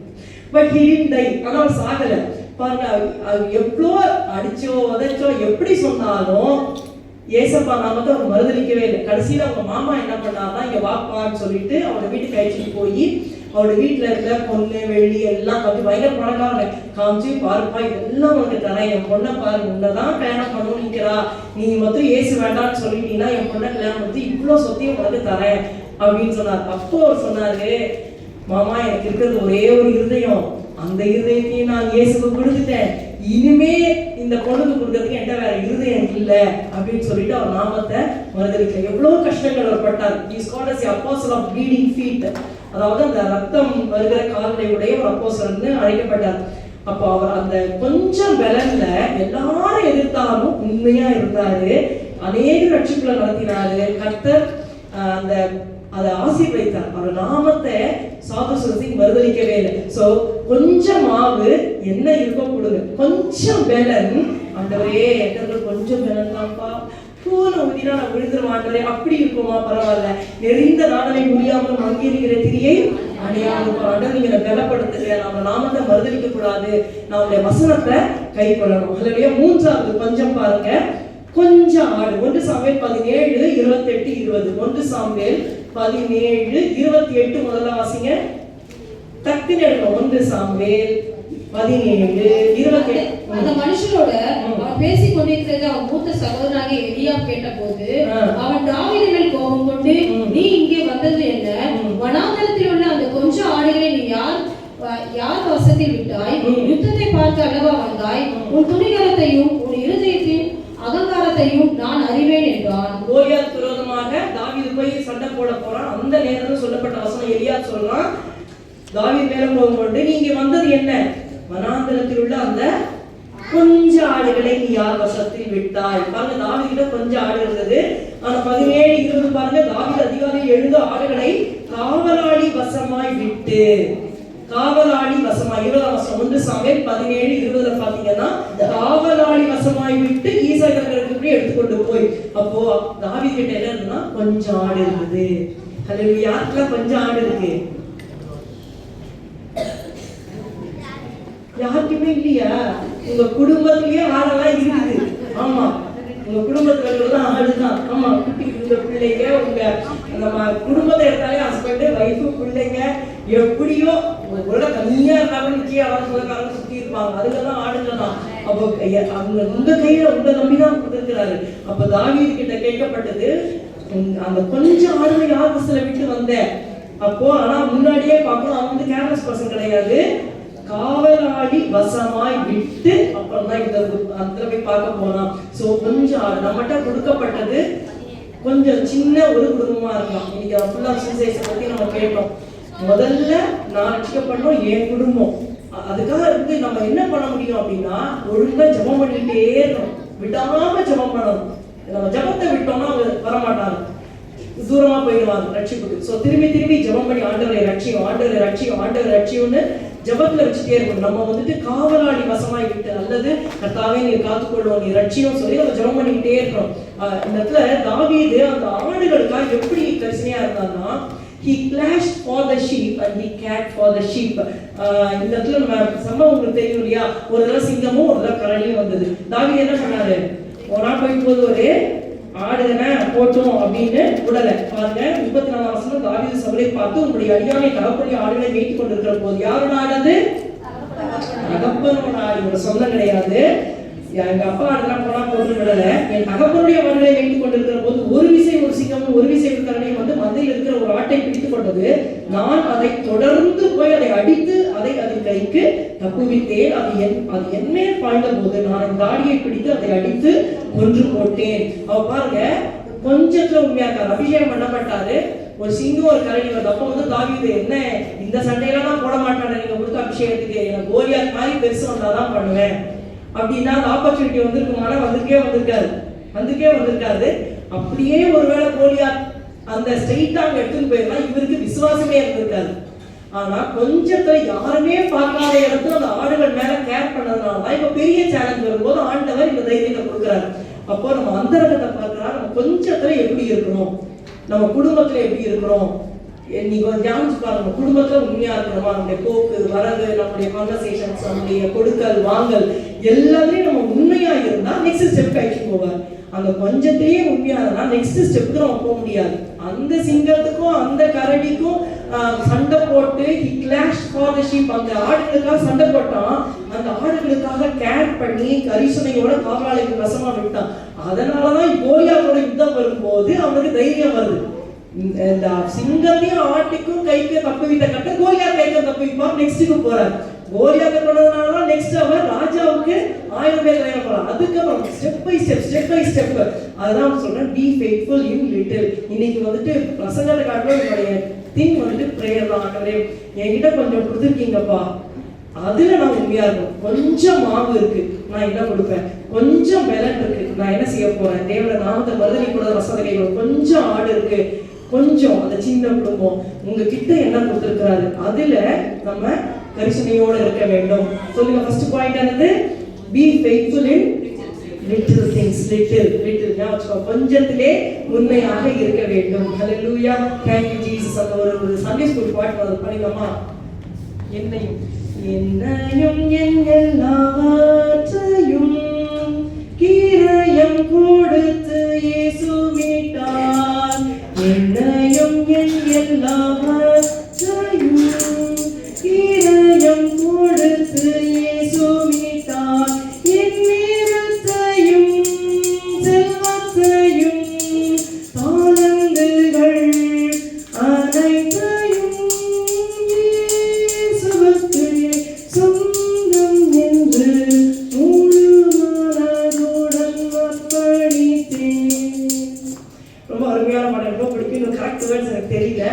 Speaker 1: But he didn't die. ஆனா அவர் சாகல. பாருங்க, எவ்வளோ அடிச்சோ உதைச்சோ எப்படி சொன்னாலும் ஏசப்பா நாமத்தை அவர் மறுதலிக்கவே இல்லை. கடைசியில அவங்க மாமா என்ன பண்ணாருன்னா, இங்க வாப்பான்னு சொல்லிட்டு அவங்க வீட்டுக்கு அழைச்சிட்டு போய் அவருடைய வீட்டுல இருக்கிற பொண்ணு வெள்ளி எல்லாம் காமிச்சு, பயங்கர பணக்காரங்க காமிச்சு, பாருப்பா இதெல்லாம் உனக்கு தரேன், என் பொண்ணை பாரு, உன்னதான் கல்யாணம் பண்ணணும் நிக்கிறா, நீ மொத்தம் ஏசு வேண்டாம்னு சொல்லிட்டீங்கன்னா என் பொண்ணை கல்யாணம் பண்ணி இவ்வளவு சொத்தையும் உனக்கு தரேன் அப்படின்னு சொன்னார். அப்போ அவர் சொன்னாரு, மாமா எனக்கு இருக்கிறது ஒரே ஒரு இருதயம், அந்த இருதயத்தையும் நான் இயேசுக்கு கொடுத்துட்டேன், இனிமே இந்த பொண்ணுக்கு கொடுக்கறதுக்கு என்கிட்ட வேற இருதயம் இல்லை அப்படின்னு சொல்லிட்டு அவர் நாமத்தை மறுதலிக்கல. எவ்வளவு கஷ்டங்கள் அவர் பட்டார். He is called as the apostle of bleeding feet. அதாவது அந்த ரத்தம் வருகிற கால்களை உடைய ஒரு அப்போஸ்தலன்னு அழைக்கப்பட்டார். அப்போ அவர் அந்த கொஞ்சம் பலன்ல எல்லாரும் எதிர்த்தாலும் உண்மையா இருந்தாரு, அநேக ரட்சிப்புகளை நடத்தினாரு. கர்த்தர் அதை ஆசீர்வதித்தார். அவர் நாமத்தை சாது சுந்தர் மறுதலிக்கவே இல்லை. சோ கொஞ்சம் மாவு என்ன இருக்கோ கொடுங்க, கொஞ்சம் பலன். ஆண்டவரே எங்களுக்கு கொஞ்சம் பலன் தான்ப்பா, பூன ஊதினா நான் விழுந்துருவாண்டே, அப்படி இருக்குமா பரவாயில்ல, நெறிந்த நாடனை முடியாமல் மங்கியிருக்கிற திரியை அணியாமல் ஆண்டவர் நீங்க பலப்படுத்துங்க, நம்ம நாமத்தை மறுதலிக்க கூடாது, நம்முடைய வசனத்தை கை கொள்ளணும். அதுலயே 3வது கொஞ்சம் பாருங்க, கொஞ்சம் ஆடு. 1 சாமுவேல் 17:28-20. 1 சாமுவேல் 17:28 முதல்ல வாசிங்க, டக்குன்னு எடுக்கணும். 1 சாமுவேல் 17:28.
Speaker 2: அந்த மனுஷனோட அவன் பேசிக் கொண்டிருக்கிறது அவன் மூத்த சகோதரனாகிய எலியாப் கேட்டபோது அவன் தாவீது மேல் கோபம் கொண்டு, நீ இங்கே வந்தது என்ன? வனாந்தரத்தில் உள்ள அந்த கொஞ்சம் ஆடுகளை நீ யார் வசத்தில் விட்டாய்? யுத்தத்தை பார்த்து அல்லவா வந்தாய்? உன் துணிகரத்தையும் உன் இருதயத்தின் அகங்காரத்தையும் நான் அறிவேன் என்றான்.
Speaker 1: கோலியாத் விரோதமாக தாவீது போய் சண்டை போட போறான். அந்த நேரத்தில் சொல்லப்பட்ட வசனம் எலியாப் சொல்றான், தாவீது மேல கோபம் கொண்டு, நீ இங்கே வந்தது என்ன? வனாந்தரத்தில் உள்ள அந்த கொஞ்சம் ஆடுகளை நீ யார் வசத்தில் விட்டாய்? பாருங்க, தாவீதுகிட்ட கொஞ்சம் ஆடு இருந்தது. ஆனா 17:20 பாருங்க, தாவீது அதிகாலையில் எழுந்து ஆடுகளை காவலாளி வசமாய் விட்டு, காவலாளி வசமாய் 20ஆம் வசனம் 1 சாமுவேல் 17:20 பாத்தீங்கன்னா, காவலாளி வசமாய் விட்டு ஈசாய்க்கு எடுத்துக்கொண்டு போய். அப்போ தாவீது கிட்ட என்ன இருக்குன்னா, கொஞ்சம் ஆடு இருக்குது. ஹல்லேலூயா. யாருக்கெல்லாம் கொஞ்சம் ஆடு இருக்கு? யாருக்குமே இல்லையா? உங்க குடும்பத்திலேயே ஆடெல்லாம் இருக்குது. ஆமா, உங்க குடும்பத்துல இருக்கிறது ஆளுதான். ஆமா, குட்டி இருந்த பிள்ளைங்க, உங்க நம்ம குடும்பத்தை எடுத்தாலே ஹஸ்பண்ட் வைஃபு பிள்ளைங்க எப்படியோ ஒரு தனியா இருந்தாலும் நிச்சயம் சொந்தக்காரங்க சுத்தி இருப்பாங்க, அதுலதான் ஆடுங்க தான். அப்போ அவங்க உங்க கையில உங்க நம்பிதான் கொடுத்திருக்கிறாரு. அப்ப தாவீது கிட்ட கேட்கப்பட்டது, அந்த கொஞ்சம் ஆடுமை யார் பஸ்ல விட்டு வந்தேன் அப்போ. ஆனா முன்னாடியே பார்க்கணும், அவன் வந்து கேர்லெஸ் பர்சன் கிடையாது, காவலாளி வசமாய் விட்டு அப்புறம் தான் இந்த அந்த போய் பார்க்க போனான். சோ கொஞ்சம் நம்மகிட்ட கொடுக்கப்பட்டது கொஞ்சம் சின்ன ஒரு குடும்பமா இருக்கலாம். இன்னைக்கு ஃபுல்லா சுவிசேஷத்தை பத்தி நம்ம கேட்டோம். முதல்ல நான் ரட்சிக்கப்படணும், என் குடும்பம். அதுக்காக இருந்து நம்ம என்ன பண்ண முடியும் அப்படின்னா, ஒழுங்கா ஜெபம் பண்ணிட்டே இருக்கணும், விடாம ஜெபம் பண்ணணும். நம்ம ஜெபத்தை விட்டோம்னா அவங்க வரமாட்டாங்க, தூரமா போயிடுவாங்க ரட்சிப்புக்கு. சோ திரும்பி திரும்பி ஜெபம் பண்ணி ஆண்டவரை ரட்சியும், ஆண்டவரை ரட்சியும், ஆண்டவரை ரட்சியும்னு ஜெபத்துல வச்சுட்டே இருக்கணும். நம்ம வந்துட்டு காவலாளி வசமாய் விட்டு அல்லது கர்த்தாவே நீ காத்துக்கொள்ளுவோம், நீ ரட்சியும் சொல்லி நம்ம ஜெபம் பண்ணிக்கிட்டே இருக்கணும். இந்த இடத்துல தாவீது அந்த ஆடுகளுக்காக எப்படி கரிசனையா இருந்தான்னா, he clashed for the sheep and he cared for the sheep. இந்த இடத்துல நம்ம சம்பவம் உங்களுக்கு தெரியும் இல்லையா, ஒரு தடவை சிங்கமும் ஒரு தடவை கரடியும் வந்தது. தாவீது என்ன பண்ணாரு, ஒரு நாள் போகும்போது ஒரு ஆடுதனை போட்டோம் அப்படின்னு விடல. பாருங்க 34 வசனம், தாவீது சவுலை பார்த்து, உங்களுடைய அடியானை தகப்பனுடைய ஆடுகளை மேய்த்து கொண்டிருக்கிற போது யாரோட ஆடுது, தகப்பனோட ஆடு, சொந்தம் கிடையாது. எங்க அப்பா ஆடுதான் போனா போட்டு விடல, என் தகப்பனுடைய ஆடுகளை மேய்த்து கொண்டிருக்கிற போது ஒரு விசை ஒரு சிங்கமும் ஒரு விசை ஒரு கரடியும் வந்து மந்தையில் இருக்கிற ஒரு ஆட்டை பிடித்துக் கொண்டது. நான் அதை தொடர்ந்து போய் அதை அடித்து அதை அதன் கைக்கு தப்புவித்தேன். அது என் மேல் பாய்ந்த போது நான் இந்த ஆடியை பிடித்து அதை அடித்து கொன்று போட்டேன். அவ பாருங்க, கொஞ்சத்துல உண்மையா இருக்காரு. அபிஷேகம் பண்ணப்பட்டாரு, ஒரு சிங்கம் ஒரு கரடி வருது. அப்ப வந்து தாவீது, என்ன இந்த சண்டையில தான் போட மாட்டானே நீங்க கொடுத்த அபிஷேகத்துக்கு, எனக்கு கோலியாத் மாதிரி பெருசு வந்தாதான் பண்ணுவேன் அப்படின்னா அந்த ஆப்பர்ச்சுனிட்டி வந்திருக்குமானா வந்துக்கே வந்திருக்காது. அப்படியே ஒருவேளை கோலியாத் அந்த ஸ்ட்ரெயிட்டா அங்க எடுத்துன்னு போயிருந்தா இவருக்கு விசுவாசமே இருந்திருக்காது. ஆனா கொஞ்சத்துல யாருமே பார்க்காத இடத்துல அந்த ஆடுகள் மேல கேர் பண்ணதுனாலதான் இப்ப பெரிய சேலஞ்ச் வரும்போது ஆண்டவர் இந்த தைரியத்தை கொடுக்குறாரு. அப்போ நம்ம அந்தரங்கத்தை பார்க்கிறார், நம்ம கொஞ்சத்துல எப்படி இருக்கிறோம், நம்ம குடும்பத்துல எப்படி இருக்கிறோம். நீங்க தியானிச்சு பாருங்க, குடும்பத்துல உண்மையா இருக்கணுமா, நம்முடைய போக்கு வரது, நம்முடைய கான்வர்சேஷன்ஸ், நம்முடைய கொடுக்கல் வாங்கல் எல்லாத்துலயும் நம்ம உண்மையா இருந்தா நெக்ஸ்ட் ஸ்டெப் ஆயிடுச்சு போவார். அந்த கொஞ்சத்திலேயே உண்மையா இருந்தா நெக்ஸ்ட் ஸ்டெப்புக்கு நம்ம போக முடியாது. அந்த சிங்கத்துக்கும் அந்த கரடிக்கும் சண்டை போட்டு he clashed for the sheep, அந்த ஆடுகளுக்காக சண்டை போட்டான், அந்த ஆடுகளுக்காக கேர் பண்ணி கரிசனையோட காவலாளிக்கு வசமா விட்டான். அதனாலதான் கோலியாத்தோட யுத்தம் வரும்போது அவனுக்கு தைரியம் வருது. இந்த சிங்கத்தையும் ஆட்டுக்கும் கைக்கு தப்புவித்த கட்ட கோலியாத் கைக்கு தப்புவிப்பார், நெக்ஸ்ட்டுக்கு போறார். கோலியாத்தை கொண்டதுனால நெக்ஸ்ட் அவர் ராஜாவுக்கு 1000 பேர் தேவைப்படுறார். அதுக்கப்புறம் ஸ்டெப் பை ஸ்டெப். அதுதான் சொல்றேன், பி ஃபெய்த்ஃபுல் இன் லிட்டில். இன்னைக்கு வந்துட்டு பிரசங்கத்தை காட்டிலும் என்னுடைய திங் வந்துட்டு பிரேயர் தான். ஆண்டவரே என்கிட்ட கொஞ்சம் கொடுத்துருக்கீங்கப்பா, அதுல நான் உண்மையா இருக்கும். கொஞ்சம் மாவு இருக்கு, நான் என்ன கொடுப்பேன், கொஞ்சம் மெலன் இருக்கு, நான் என்ன செய்ய போறேன், தேவன நாமத்தை மறுதலி கூட வசதிகள், கொஞ்சம் ஆடு இருக்கு, கொஞ்சம் அந்த சின்ன குடும்பம் உங்ககிட்ட என்ன கொடுத்திருக்கிறாரு, அதுல நம்ம கரிசனையோட இருக்க வேண்டும். சொல்லுங்க, ஃபர்ஸ்ட் பாயிண்ட் என்னது, be faithful in little things. little கொஞ்சத்திலே உண்மையாக இருக்க வேண்டும். ஹalleluya, thank you jesus. அந்த ஒரு சண்டே ஸ்கூல் பாட்டு வந்து படிக்கலாமா, என்னையும் என் எல்லாவற்றையும் கிரயம் கொடுத்து இயேசு மீட்டார். என்னையும் என் எல்லாவற்றையும் கிரயம் கொடுத்து இயேசு மீட்டார். என் நேரத்தையும் செல்வத்தையும் தாளந்துகள் அனைத்தையும் இயேசுவுக்கு சொந்தம் என்று முழு மனதுடன் அர்ப்பணித்தேன். ரொம்ப அருமையான பாடல், ரொம்ப பிடிக்கும். இன்னும் கரெக்ட் வேர்ட்ஸ் எனக்கு தெரியல.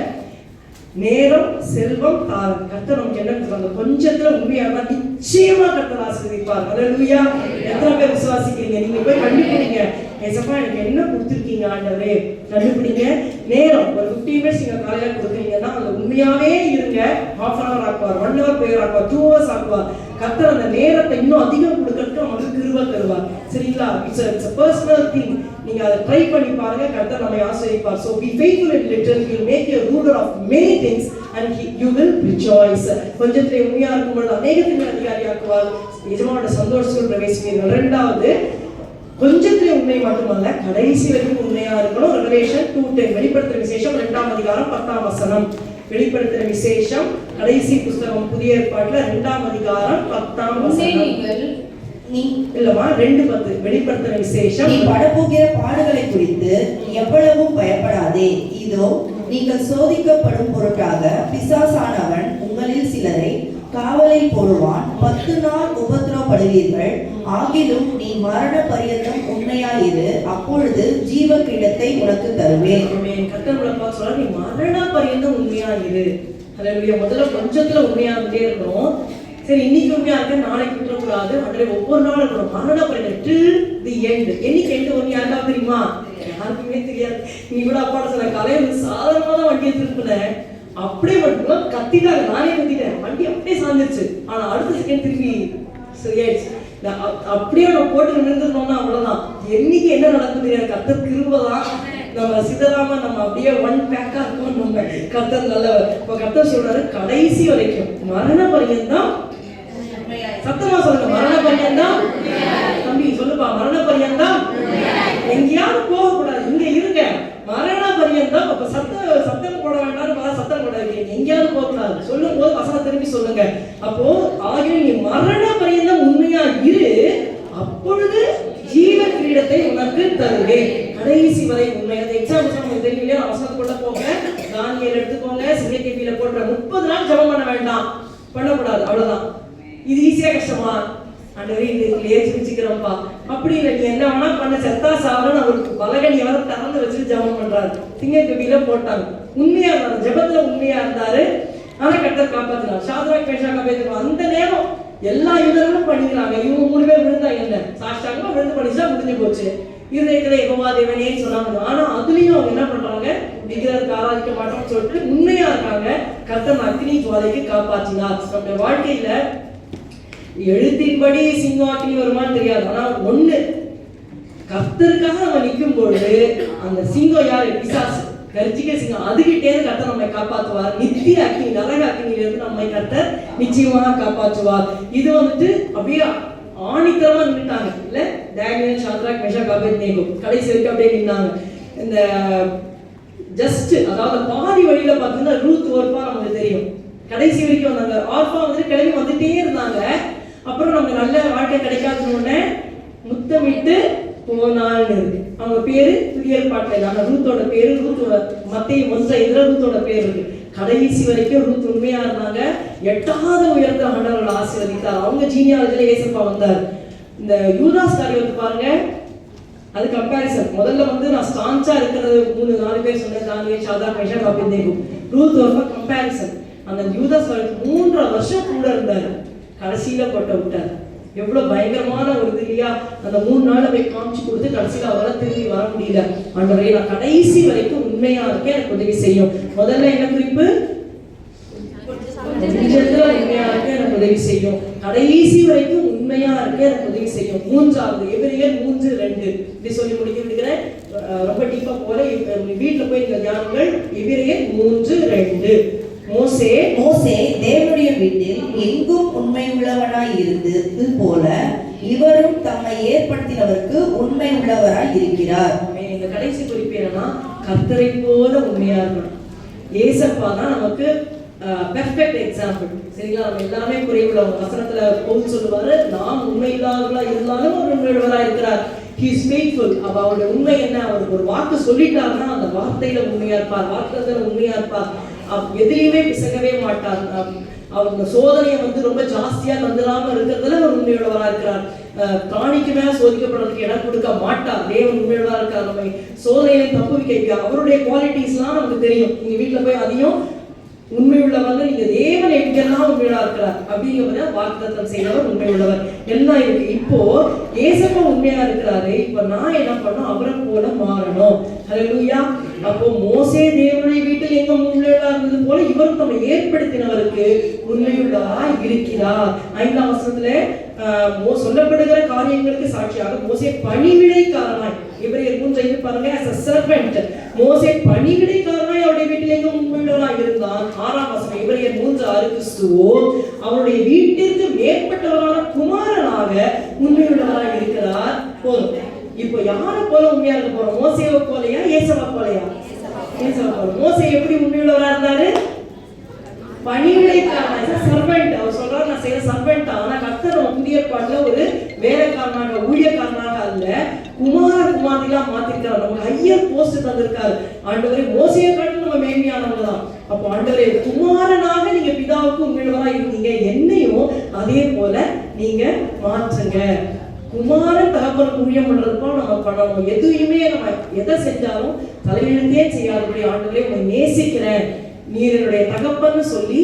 Speaker 1: நேரம், செல்வம், தாரம். கர்த்தர் நமக்கு என்ன கொடுத்தாங்க, கொஞ்சத்துல உண்மையா இருந்தா நிச்சயமா கர்த்தர் ஆசீர்வதிப்பார். ஹalleluya. எத்தனை பேர் விசுவாசிக்கிறீங்க? நீங்க போய் கண்டுபிடிங்க, ஏசப்பா எனக்கு என்ன கொடுத்துருக்கீங்க ஆண்டவரே, கண்டுபிடிங்க. நேரம் ஒரு 15 மினிட்ஸ் நீங்க காலையில கொடுக்குறீங்கன்னா அதுல உண்மையாவே இருங்க. ½ an hour ஆக்குவார், 1 hour prayer ஆக்குவார், 2 hours ஆக்குவார். கர்த்தர் அந்த நேரத்தை இன்னும் அதிகம் கொடுக்கறதுக்கு நமக்கு கிருபை தருவார். சரிங்களா? It's a personal thing. நீங்க அதை ட்ரை பண்ணி பாருங்க, கர்த்தர் நம்மை ஆசீர்வதிப்பார். So be faithful in little, he will make you a ruler of many things and you will rejoice. கொஞ்சத்திலே உண்மையா இருக்கும்போது அநேகத்தின் அதிகாரியாக்குவார். எஜமானோட சந்தோஷத்தில் பிரவேசிப்பீர்கள். இரண்டாவது, கொஞ்சத்திலே உண்மை மட்டுமல்ல, கடைசி வரைக்கும் உண்மையா இருக்கணும். ரெவலேஷன் 2:10 வெளிப்படுத்துற விசேஷம் 2ஆம் அதிகாரம் 10ஆம் வசனம். வெளிப்படுத்துற விசேஷம் கடைசி புஸ்தகம் புதிய ஏற்பாட்டுல 2ஆம் அதிகாரம் 10ஆம் வசனம். இல்லமா 2:10 வெளிப்படுத்துற விசேஷம்.
Speaker 3: நீ படப்போகிற பாடுகளை குறித்து எவ்வளவும் பயப்படாதே. இதோ நீங்கள் சோதிக்கப்படும் பொருட்டாக பிசாசானவன் உங்களில் சிலரை காவலில் போடுவான். 10 நாள் உபத்திரவப்படுவீர்கள். ஆகிலும் நீ மரண பரியந்தம் உண்மையாயிரு, அப்பொழுது ஜீவ கிரீடத்தை உனக்கு தருவேன்.
Speaker 1: கர்த்தர் சொல்ற, நீ மரண பரியந்தம் உண்மையாயிரு. ஹல்லேலூயா. முதல்ல கொஞ்சத்துல உண்மையா இருந்தே இருக்கணும். சரி, இன்னைக்கு உண்மையா இருக்க, நாளைக்கு விட்டுறக்கூடாது. அதுல ஒவ்வொரு நாளும் இருக்கணும். மரண பரியந்தம் till the end. என்னைக்கு எண்டு ஒண்ணு யாருக்கா தெரியுமா? யாருக்குமே தெரியாது. நீ கூட அப்பாட சொன்ன, காலையில சாதாரணமா தான் வண்டியை திருப்பினேன், அப்படியே மட்டும் கத்திட்டாங்க. நானே கத்திட்டேன், வண்டி அப்படியே சாஞ்சிருச்சு. ஆனா அடுத்த செகண்ட் திருப்பி சரியாயிடுச்சு. அப்படியே நம்ம போட்டு நின்றுட்டோம்னா அவ்வளவுதான். என்னைக்கு என்ன நடக்குது தெரியாது. கர்த்தர் கிருபைதான். நம்ம சிதறாம நம்ம அப்படியே ஒன் பேக்கா இருக்கோம். நம்ம கர்த்தர் நல்லவர். இப்ப கர்த்தர் சொல்றாரு, கடைசி வரைக்கும் மரண பரியந்தம். சத்தமா சொல்லுங்க, மரண பரியந்தம். தம்பி சொல்லுப்பா, மரண பரியந்தம். எங்கேயாவது போக கூடாது, இங்க இருங்க. மரண பரியந்தம். அப்ப சத்தம் போட வேண்டாம், சத்தம் போட வைக்கிறீங்க. எங்கேயாவது போக கூடாது சொல்லும் போது வசனம் திரும்பி சொல்லுங்க. அப்போ ஆகிய நீ மரண பரியந்தம் உண்மையா இரு, அப்பொழுது ஜீவ கிரீடத்தை உனக்கு தருவேன். கடைசி வரை உண்மை. அந்த எக்ஸாம்பிள் உங்களுக்கு தெரியும் இல்லையா? வசனத்துக்குள்ள போங்க, தானியேல் எடுத்துக்கோங்க. சிங்கக்கேபியில போடுற 30 நாள் ஜெபம் பண்ண வேண்டாம், பண்ணக்கூடாது, அவ்வளவுதான். இது ஈஸியா கஷ்டமா? ஆண்டவரே இதுலயே சிரிச்சுக்கிறோம்ப்பா. அப்படி இல்லை, நீ என்ன வேணா பண்ண, செத்தா சாவன்னு அவருக்கு பலகனி அவர் திறந்து வச்சு ஜெபம் பண்றாரு. சிங்கக்கேபியில போட்டாங்க. உண்மையா இருந்தாரு, ஜெபத்துல உண்மையா இருந்தாரு. ஆனா கர்த்தர் காப்பாத்தினார். சாத்ராக் மேஷாக் ஆபேத்நேகோ அந்த நேரம் எல்லா யூதர்களும் பண்ணிக்கிறாங்க. இவங்க 3 பேர் விழுந்தாங்க. என்ன சாஷ்டாங்கமா விழுந்து படிச்சா முடிஞ்சு போச்சு. இருதயத்துல யெகோவா தேவனே சொன்னாங்க. ஆனா அதுலயும் அவங்க என்ன பண்றாங்க? விக்கிரகத்தை ஆராதிக்க மாட்டோம்னு சொல்லிட்டு உண்மையா இருக்காங்க. கர்த்தர் அக்னி ஜுவாலைக்கு காப்பாற்றினார். நம்முடைய வாழ்க்கையில எழுத்தின்படி சிங்கம் அக்னி வருமானு தெரியாது. ஆனா ஒண்ணு, கர்த்தருக்காக நம்ம நிற்கும் பொழுது அந்த சிங்கம் யாரு? பிசாசு, கர்ஜிக்க சிங்கம். அதுகிட்டே கர்த்தர் நம்மை காப்பாற்றுவார். நித்திய அக்னி, நரக அக்னியிலிருந்து நம்மை கர்த்தர் நிச்சயமாக காப்பாற்றுவார். இது வந்துட்டு அப்படியே ஆணித்தரமா நின்றுட்டாங்க இல்ல? தானியேல், சாத்ராக், மேஷாக், ஆபேத்நேகோ கடைசி வரைக்கும் அப்படியே நின்னாங்க. இந்த ஜஸ்ட் அதாவது பாதி வழியில பார்த்தீங்கன்னா ரூத் ஓர்பா நமக்கு தெரியும். கடைசி வரைக்கும் வந்தாங்க. ஆர்பா வந்துட்டு கிளம்பி வந்துட்டே இருந்தாங்க. அப்புறம் நமக்கு நல்ல வாழ்க்கை கிடைக்காதுன்னு முத்தமிட்டு போனான்னு இருக்கு. அவங்க பேரு புதிய ஏற்பாட்டுல. ஆனா ரூத்தோட பேரு, ரூத்தோட மத்தேயு 1:5 ரூத்தோட பேர் இருக்கு. கடைசி வரைக்கும் ரூத் உண்மையா இருந்தாங்க. 8வது உயர்ந்த ஆண்டவர்கள் ஆசீர்வதித்தார். அவங்க ஜீனியாலஜில ஏசப்பா வந்தார். இந்த யூதாஸ் காரியத்தை பாருங்க, அது கம்பேரிசன். முதல்ல வந்து நான் ஸ்டான்ச்சா இருக்கிறது 3-4 பேர் சொன்னேன், தானியேல், சாத்ராக், மேஷாக், ஆபேத்நேகோ. ரூத் ஒரு கம்பேரிசன். அந்த யூதாஸ் காரியத்துக்கு 3.5 வருஷம் கூட இருந்தாரு. கடைசியில போட்ட விட்டார். எவ்வளவு பயங்கரமான ஒரு இது இல்லையா? அந்த 3 நாள் போய் காமிச்சு கொடுத்து கடைசியில அவரால் திரும்பி வர முடியல. ஆண்டவரே நான் கடைசி வரைக்கும் உண்மையா இருக்கேன், எனக்கு உதவி செய்யும். முதல்ல என்ன குறிப்பு? உண்மையா இருக்கேன், எனக்கு உதவி செய்யும். கடைசி வரைக்கும் உண்மையா இருக்கேன், எனக்கு உதவி செய்யும். 3வது எபிரேயர் 3:2 இப்படி சொல்லி முடிக்க விடுகிறேன். ரொம்ப டீப்பா போல வீட்டுல போய் இந்த தியானங்கள். எபிரேயர் 3:2
Speaker 3: மோசே தேவனுடைய வீட்டில் எங்கும் உண்மை உள்ளவனாய் இருந்தது போல இவரும் தம்மை ஏற்படுத்தினவருக்கு உண்மை உள்ளவராய் இருக்கிறார்.
Speaker 1: இந்த கடைசி குறிப்பு என்னன்னா, கர்த்தரை போல உண்மையா இருக்கணும். ஏசப்பா தான் நமக்கு பெர்ஃபெக்ட் எக்ஸாம்பிள். சரிங்களா? நம்ம எல்லாமே குறைவுள்ளவங்க. வசனத்துல பவுல் சொல்லுவாரு, நாம் உண்மை இல்லாதவர்களா இருந்தாலும் அவர் உண்மையுள்ளவரா இருக்கிறார். He is faithful. அவருடைய உண்மை என்ன? அவருக்கு ஒரு வாக்கு சொல்லிட்டாருன்னா அந்த வார்த்தையில உண்மையா இருப்பார், வாக்குல உண்மையா இருப்பார். எதிலையுமே பிசகவே மாட்டார். அவங்க சோதனையை வந்து ரொம்ப ஜாஸ்தியா தந்துடாம இருக்கிறதுல அவர் உண்மையுள்ளவரா இருக்கிறார். பிராணிக்கு மேல சோதிக்கப்படுறதுக்கு இடம் கொடுக்க மாட்டார். தேவன் உண்மையுள்ளவரா இருக்கார். நம்ம சோதனையை தப்பு வைக்க அவருடைய குவாலிட்டிஸ் எல்லாம் நமக்கு தெரியும். நீங்க வீட்டுல போய் அதையும் உண்மையுள்ளவங்க, நீங்க தேவன் எப்படியெல்லாம் உண்மையுள்ளா இருக்கிறார் அப்படிங்கிறத வாக்குத்தத்தம் செய்தவர் உண்மையுள்ளவர் எல்லாம் இருக்கு. இப்போ ஏசப்பா உண்மையா இருக்கிறாரு. இப்ப நான் என்ன பண்ணணும்? அவரை போல மாறணும். ஹல்லேலூயா. அப்போ மோசே தேவனுடைய வீட்டில் எங்க உண்மையுள்ளா இருந்தது போல இவரும் நம்ம ஏற்படுத்தினவருக்கு உண்மையுள்ளவரா இருக்கிறார். 5ஆம் வசனத்துல சொல்லப்படுகிற காரியங்களுக்கு சாட்சியாக மோசே பணிவிடைக்காரனாய், எபிரேயர் 3:5 பாருங்க, as a servant மோசே பணிவிடைக்காரனாய் அவருடைய வீட்டில் எங்க உண்மையுள்ளவராய் இருந்தான். 6ஆம் வசனம் எபிரேயர் 3:6 கிறிஸ்துவோ அவருடைய வீட்டிற்கு மேற்பட்டவரான குமாரனாக உண்மையுள்ளவராய் இருக்கிறார். போதும். போல உண்மையா இருக்க போறோம்? மோசேவை போலயா ஏசவா போலயா? ஏசவா போல. மோசே எப்படி உண்மையுள்ளவரா இருந்தாரு? பணிவிடைக்காரன், சர்வெண்ட். அவர் சொல்றாரு நான் செய்யற சர்வெண்ட். ஆனா கர்த்தர் நம்ம புதிய ஏற்பாட்டுல ஒரு வேலைக்காரனாக ஊழியக்காரனாக அல்ல, குமாரகுமாரிகளா மாத்திருக்காரு. நமக்கு ஹையர் போஸ்ட் தந்திருக்காரு. ஆண்டவரே மோசையை காட்டிலும் நம்ம மேன்மையானவங்க தான். அப்போ ஆண்டவரே குமாரனாக நீங்க பிதாவுக்கு உண்மையுள்ளவரா இருந்தீங்க, என்னையும் அதே போல நீங்க மாற்றுங்க. குமாரன் தகப்பன் ஊழியம் பண்றதுக்கும் நம்ம பண்ணணும். எதுவுமே நம்ம எதை செஞ்சாலும் தலையெழுத்தே செய்யாதபடி ஆண்டவரே உங்களை நேசிக்கிறேன், நீர் என்னுடைய தகப்பன்னு சொல்லி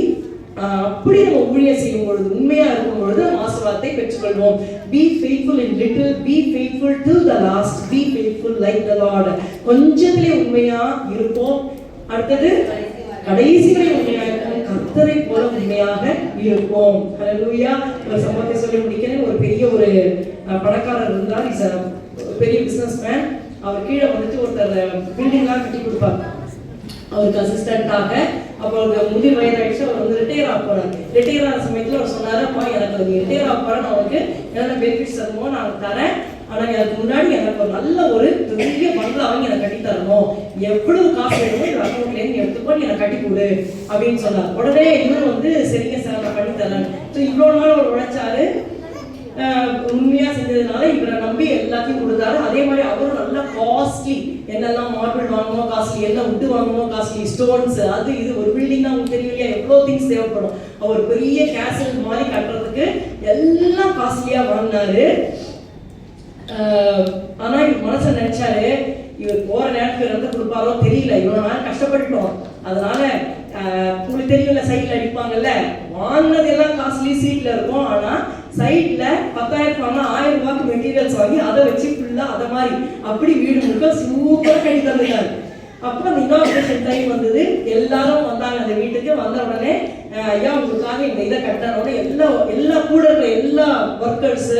Speaker 1: அப்படி நம்ம ஊழியம் செய்யும் பொழுது, உண்மையா இருக்கும் பொழுது ஆசீர்வாதத்தை பெற்றுக்கொள்வோம். Be faithful in little, be faithful till the last, be faithful like the Lord. கொஞ்சத்திலே உண்மையா இருப்போம், அடுத்தது கடைசி வரை உண்மையா இருப்போம், கர்த்தரை போல உண்மையாக இருப்போம். ஹல்லேலூயா. ஒரு சம்பவத்தை சொல்லி முடிக்கிறேன். ஒரு பெரிய ஒரு பணக்காரர் இருந்தார். இஸ் பெரிய பிசினஸ் மேன். அவர் கீழே வந்துட்டு ஒருத்தர் பில்டிங்லாம் கட்டி கொடுப்பார் அவருக்கு அசிஸ்டண்டாக. அப்போ அவருக்கு முதிர் வயதாயிடுச்சு. அவர் வந்து ரிட்டையர் ஆக போறாரு. ரிட்டையர் ஆகிற சமயத்தில் அவர் சொன்னாரு, அப்பா எனக்கு நீ ரிட்டையர் ஆக போற, நான் உனக்கு என்னென்ன பெனிஃபிட்ஸ் தருமோ நான் தரேன், ஆனா எனக்கு முன்னாடி எனக்கு ஒரு நல்ல ஒரு பெரிய பங்களா வாங்கி எனக்கு கட்டி தரணும், எவ்வளவு காசு வேணுமோ இந்த அக்கௌண்ட்ல இருந்து எடுத்துக்கோ, நீ எனக்கு கட்டி கொடு அப்படின்னு சொன்னார். உடனே இவரும் வந்து சரிங்க சார் நான் பண்ணி தரேன். ஸோ இவ்வளவு நாள் அவர் உழைச்சாரு, உண்மையா செஞ்சதுனால இவரை நம்பி எல்லாத்தையும் கொடுத்தாரு. அதே மாதிரி அவரும் நல்லா காஸ்ட்லி, என்னெல்லாம் மார்பிள் வாங்கணும் காஸ்ட்லி, என்ன உட்டு வாங்கணும் காஸ்ட்லி, ஸ்டோன்ஸ், அது இது. ஒரு பில்டிங் தான் உங்களுக்கு தெரியும் இல்லையா, எவ்வளோ திங்ஸ் தேவைப்படும். அவர் பெரிய கேசல் மாதிரி கட்டுறதுக்கு எல்லாம் காஸ்ட்லியா வாங்கினாரு. ஆனா இவர் மனசை நினைச்சாரு, இவர் போற நேரத்துக்கு வந்து கொடுப்பாரோ தெரியல, இவ்வளவு நாள் கஷ்டப்பட்டுட்டோம், அதனால உங்களுக்கு தெரியல சைட்ல அடிப்பாங்கல்ல, வாங்கினது எல்லாம் காஸ்ட்லி சீட்ல இருக்கும், ஆனா சைட்ல 10,000 வாங்கினா 1000 ரூபாய்க்கு மெட்டீரியல்ஸ் வாங்கி அதை வச்சு ஃபுல்லா அதை மாதிரி அப்படி வீடு முழுக்க சூப்பரா கட்டி தந்துட்டாரு. அப்போ அந்த இனாகிரேஷன் டைம் வந்தது, எல்லாரும் வந்தாங்க அந்த வீட்டுக்கு. வந்த உடனே ஐயா உங்களுக்காக இந்த இதை கட்டணும்னு எல்லா கூட இருக்கிற எல்லா ஒர்க்கர்ஸ்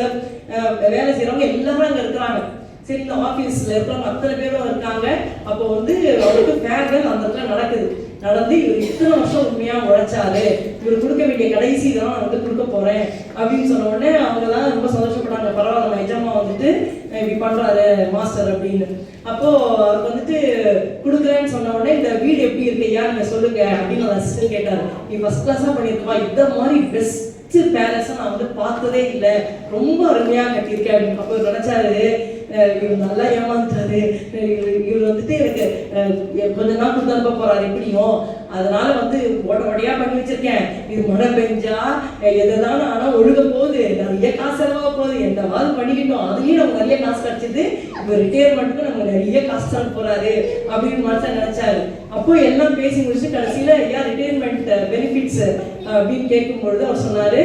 Speaker 1: வேலை செய்யறவங்க எல்லாரும் அங்க இருக்கிறாங்க. சரி, இந்த ஆபீஸ்ல இருக்கிறவங்க அத்தனை பேரும் இருக்காங்க. அப்போ வந்து அவருக்கு ஃபேர்வெல் அந்த இடத்துல நடந்து இவர் இத்தனை வருஷம் உண்மையா உழைச்சாரு, இவர் கொடுக்க வேண்டிய கடைசி இதெல்லாம் நான் வந்து கொடுக்க போறேன் அப்படின்னு சொன்ன உடனே அவங்க எல்லாம் ரொம்ப சந்தோஷப்பட்டாங்க. பரவாயில்ல, நம்ம எஜமா வந்துட்டு இப்படி பண்றாரு மாஸ்டர் அப்படின்னு. அப்போ அவருக்கு வந்துட்டு கொடுக்குறேன்னு சொன்ன உடனே இந்த வீடு எப்படி இருக்கு ஐயா நீங்க சொல்லுங்க அப்படின்னு அந்த அசிஸ்டன்ட் கேட்டாரு. நீ ஃபர்ஸ்ட் கிளாஸா பண்ணிருக்கா, இந்த மாதிரி பெஸ்ட் பேலஸை நான் வந்து பார்த்ததே இல்லை, ரொம்ப அருமையா கட்டியிருக்கேன் அப்படின்னு. அப்போ நினைச்சாரு, இவர் நல்லா ஏமாந்துட்டாரு, இவர் வந்துட்டு எனக்கு கொஞ்ச நாள் கொடுத்து அனுப்ப போறாரு எப்படியும், அதனால வந்து உடனடியா பண்ணி வச்சிருக்கேன். இது மழை பெஞ்சா எதுதான் ஆனா ஒழுக போகுது, நிறைய காசு செலவாக போகுது, என்னவாது பண்ணிக்கிட்டோம், அதுலயும் நமக்கு நிறைய காசு கிடைச்சது, இப்போ ரிட்டையர்மெண்ட்டுக்கு நம்ம நிறைய காசு தர போறாரு அப்படின்னு மனசா நினைச்சாரு. அப்போ எல்லாம் பேசி முடிச்சு கடைசியில ஐயா ரிட்டையர்மெண்ட் பெனிஃபிட்ஸ் அப்படின்னு கேட்கும் பொழுது அவர் சொன்னாரு,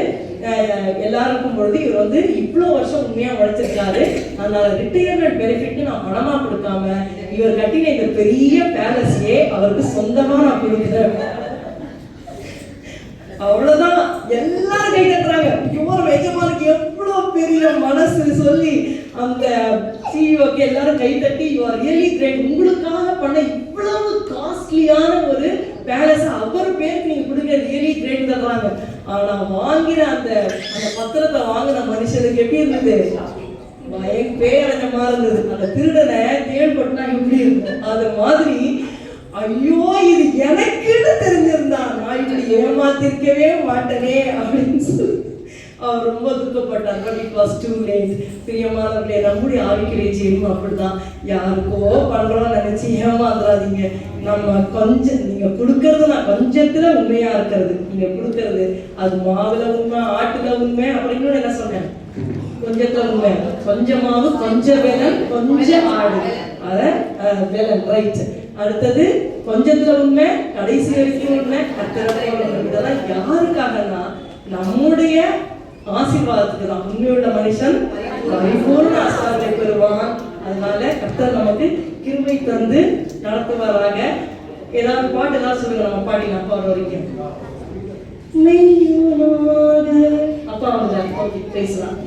Speaker 1: எல்லாருக்கும் பொழுது இவர் வந்து இவ்வளோ வருஷம் உண்மையா உழைச்சிருக்காரு, அதனால ரிட்டையர்மெண்ட் பெனிஃபிட் நான் பணமா கொடுக்காம இவர் கட்டின இந்த பெரிய பேலஸையே அவருக்கு சொந்தமா நான் கொடுக்குறேன். அவ்வளவுதான், எல்லாரும் கை தட்டுறாங்க. இவர் எஜமானுக்கு எவ்வளவு பெரிய மனசு சொல்லி அந்த சிஇஓக்கு எல்லாரும் கை தட்டி, யூ ஆர் ரியலி கிரேட், உங்களுக்காக பண்ண இவ்வளவு காஸ்ட்லியான ஒரு பேலஸ் அவர் பேருக்கு நீங்க கொடுக்க ரியலி கிரேட் தர்றாங்க. ஆனா வாங்கின அந்த பத்திரத்தை வாங்கின மனுஷனுக்கு எப்படி இருந்தது, பேரஞ்ச மாதிரி இருந்தது. அந்த திருடனை தேள் கொட்டினா எப்படி இருக்கும், அது மாதிரி ஐயோ இது எனக்குன்னு தெரிஞ்சிருந்தா நான் இப்படி ஏமாத்திருக்கவே மாட்டேனே அப்படின்னு சொல்லி அவர் ரொம்ப துக்கப்பட்டார். But it was too late. பிரியமானவர்களே, நம்முடைய ஆவிக்குரிய ஜீவனும் அப்படிதான். யாருக்கோ பண்றோம் நினைச்சு ஏமாந்துடாதீங்க. நம்ம கொஞ்சம் நீங்க கொடுக்கறது, நான் கொஞ்சத்துல உண்மையா இருக்கிறது, நீங்க கொடுக்கறது அது மாவுல உண்மை, ஆட்டுல உண்மை, அப்புறம் இன்னொன்னு என்ன சொன்னேன், கொஞ்சத்துல உண்மை, கொஞ்சமாவு கொஞ்சம் வேலன் கொஞ்சம் ஆடு, அத வேலன் ரைட். அடுத்தது கொஞ்சத்துல உண்மை, கடைசி வரைக்கும் உண்மை, இதெல்லாம் யாருக்காகனா நம்முடைய ஆசீர்வாதத்துக்கு தான். உண்மையுள்ள மனுஷன் பரிபூர்ண ஆசீர்வாதத்தை பெறுவான். அதனால கர்த்தர் நமக்கு கிருபை தந்து நடத்துவாராக. ஏதாவது பாட்டு ஏதாவது சொல்லுங்க, நம்ம பாடிக்கலாம் அப்பா வரைக்கும். அப்பா வந்து பேசலாம்.